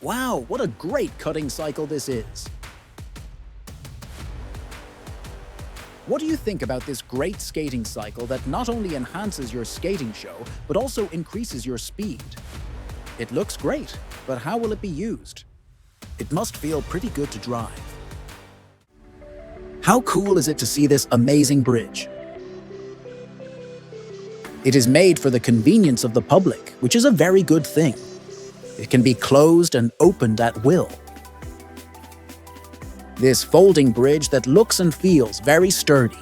Wow, what a great cutting cycle this is! What do you think about this great skating cycle that not only enhances your skating show, but also increases your speed? It looks great, but how will it be used? It must feel pretty good to drive. How cool is it to see this amazing bridge? It is made for the convenience of the public, which is a very good thing. It can be closed and opened at will. This folding bridge that looks and feels very sturdy.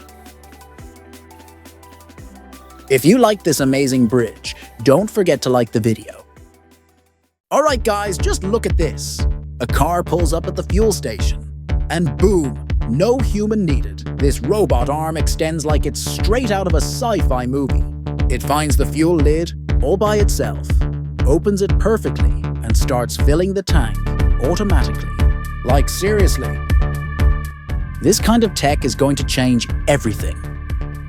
If you like this amazing bridge, don't forget to like the video. Alright guys, just look at this. A car pulls up at the fuel station. And boom, no human needed. This robot arm extends like it's straight out of a sci-fi movie. It finds the fuel lid all by itself, opens it perfectly, and starts filling the tank automatically. Like seriously. This kind of tech is going to change everything.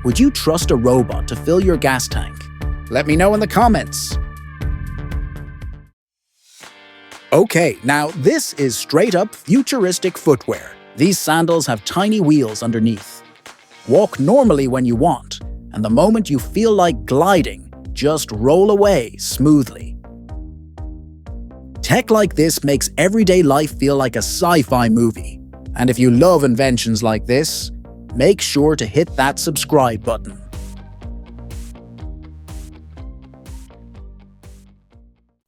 Would you trust a robot to fill your gas tank? Let me know in the comments. Okay, now this is straight up futuristic footwear. These sandals have tiny wheels underneath. Walk normally when you want, and the moment you feel like gliding, just roll away smoothly. Tech like this makes everyday life feel like a sci-fi movie. And if you love inventions like this, make sure to hit that subscribe button.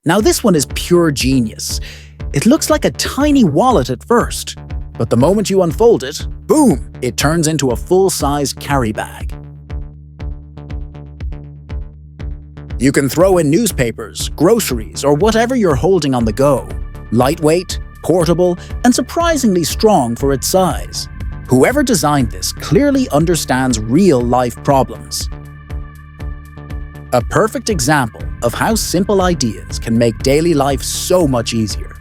Now this one is pure genius. It looks like a tiny wallet at first, but the moment you unfold it, boom, it turns into a full-size carry bag. You can throw in newspapers, groceries, or whatever you're holding on the go. Lightweight, portable, and surprisingly strong for its size. Whoever designed this clearly understands real-life problems. A perfect example of how simple ideas can make daily life so much easier.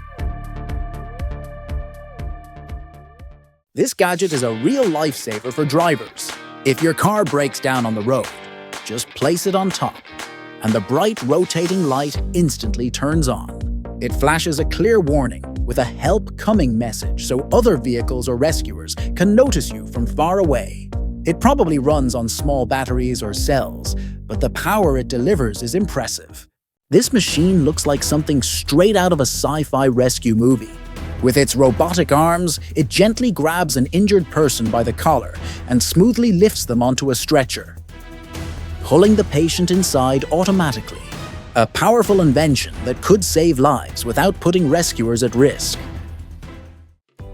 This gadget is a real lifesaver for drivers. If your car breaks down on the road, just place it on top, and the bright rotating light instantly turns on. It flashes a clear warning with a help coming message so other vehicles or rescuers can notice you from far away. It probably runs on small batteries or cells, but the power it delivers is impressive. This machine looks like something straight out of a sci-fi rescue movie. With its robotic arms, it gently grabs an injured person by the collar and smoothly lifts them onto a stretcher, pulling the patient inside automatically. A powerful invention that could save lives without putting rescuers at risk.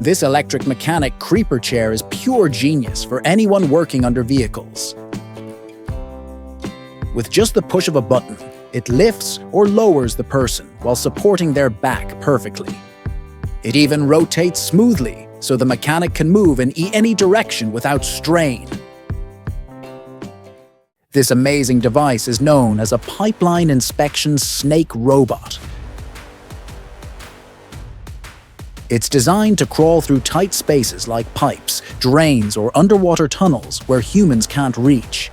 This electric mechanic creeper chair is pure genius for anyone working under vehicles. With just the push of a button, it lifts or lowers the person while supporting their back perfectly. It even rotates smoothly so the mechanic can move in any direction without strain. This amazing device is known as a pipeline inspection snake robot. It's designed to crawl through tight spaces like pipes, drains, or underwater tunnels where humans can't reach.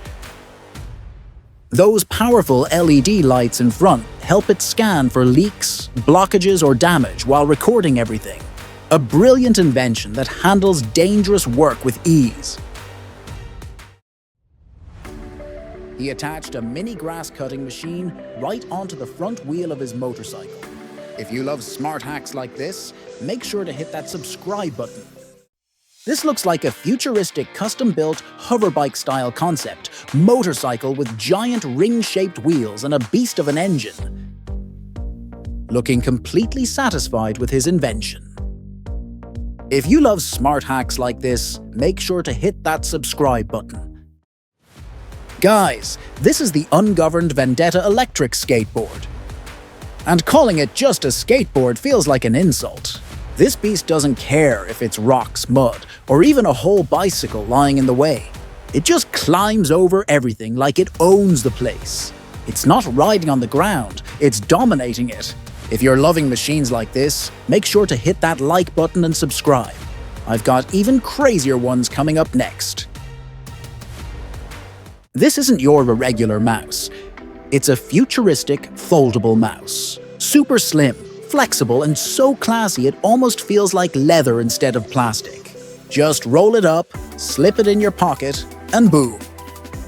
Those powerful LED lights in front help it scan for leaks, blockages, or damage while recording everything. A brilliant invention that handles dangerous work with ease. He attached a mini grass cutting machine right onto the front wheel of his motorcycle. If you love smart hacks like this, make sure to hit that subscribe button. This looks like a futuristic custom-built hoverbike-style concept motorcycle with giant ring-shaped wheels and a beast of an engine. Looking completely satisfied with his invention. If you love smart hacks like this, make sure to hit that subscribe button. Guys, this is the ungoverned Vendetta electric skateboard. And calling it just a skateboard feels like an insult. This beast doesn't care if it's rocks, mud, or even a whole bicycle lying in the way. It just climbs over everything like it owns the place. It's not riding on the ground, it's dominating it. If you're loving machines like this, make sure to hit that like button and subscribe. I've got even crazier ones coming up next. This isn't your irregular mouse. It's a futuristic, foldable mouse. Super slim, Flexible and so classy it almost feels like leather instead of plastic. Just roll it up, slip it in your pocket, and boom.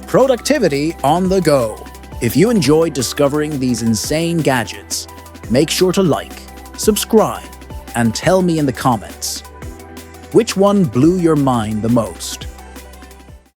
Productivity on the go. If you enjoyed discovering these insane gadgets, make sure to like, subscribe, and tell me in the comments which one blew your mind the most.